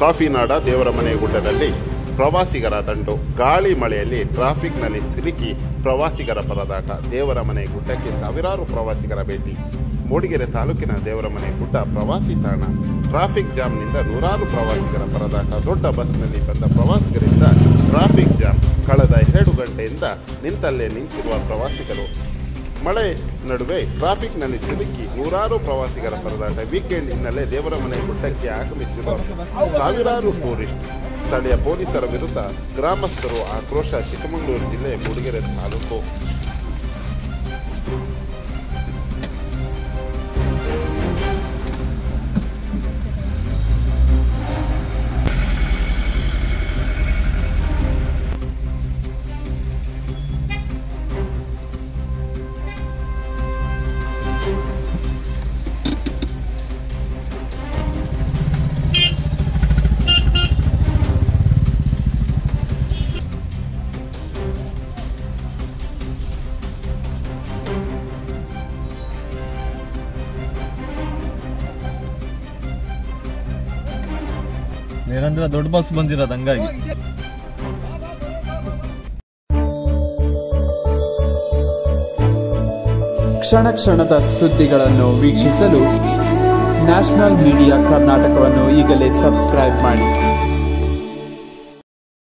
ಕಾಫಿನಾಡ ದೇವರಮನೆ ಗುಡ್ಡದಲ್ಲಿ ಪ್ರವಾಸಿಗರ ದಂಡು. ಗಾಳಿ ಮಳೆಯಲ್ಲಿ ಟ್ರಾಫಿಕ್ನಲ್ಲಿ ಸಿಲುಕಿ ಪ್ರವಾಸಿಗರ ಪರದಾಟ. ದೇವರಮನೆ ಗುಡ್ಡಕ್ಕೆ ಸಾವಿರಾರು ಪ್ರವಾಸಿಗರ ಭೇಟಿ. ಮೂಡಿಗೆರೆ ತಾಲೂಕಿನ ದೇವರಮನೆ ಗುಡ್ಡ ಪ್ರವಾಸಿ ತಾಣ. ಟ್ರಾಫಿಕ್ ಜಾಮ್ನಿಂದ ನೂರಾರು ಪ್ರವಾಸಿಗರ ಪರದಾಟ. ದೊಡ್ಡ ಬಸ್ನಲ್ಲಿ ಬಂದ ಪ್ರವಾಸಿಗರಿಂದ ಟ್ರಾಫಿಕ್ ಜಾಮ್. ಕಳೆದ 2 ಗಂಟೆಯಿಂದ ನಿಂತಲ್ಲೇ ನಿಂತಿರುವ ಪ್ರವಾಸಿಗರು. ಮಳೆ ನಡುವೆ ಟ್ರಾಫಿಕ್ನಲ್ಲಿ ಸಿಲುಕಿ ನೂರಾರು ಪ್ರವಾಸಿಗರ ಪರದಾಟ. ವೀಕೆಂಡ್ ಹಿನ್ನೆಲೆ ದೇವರಮನೆ ಗುಡ್ಡಕ್ಕೆ ಆಗಮಿಸಿರುವ ಸಾವಿರಾರು ಟೂರಿಸ್ಟ್. ಸ್ಥಳೀಯ ಪೊಲೀಸರ ವಿರುದ್ಧ ಗ್ರಾಮಸ್ಥರು ಆಕ್ರೋಶ. ಚಿಕ್ಕಮಗಳೂರು ಜಿಲ್ಲೆ ಮೂಡಿಗೆರೆ ತಾಲೂಕು. ಏನಂದ್ರೆ ದೊಡ್ಡ ಬಸ್ ಬಂದಿರೋದು ಹಂಗಾಗಿ. ಕ್ಷಣ ಕ್ಷಣದ ಸುದ್ದಿಗಳನ್ನು ವೀಕ್ಷಿಸಲು ನ್ಯಾಷನಲ್ ಮೀಡಿಯಾ ಕರ್ನಾಟಕವನ್ನು ಈಗಲೇ ಸಬ್ಸ್ಕ್ರೈಬ್ ಮಾಡಿ.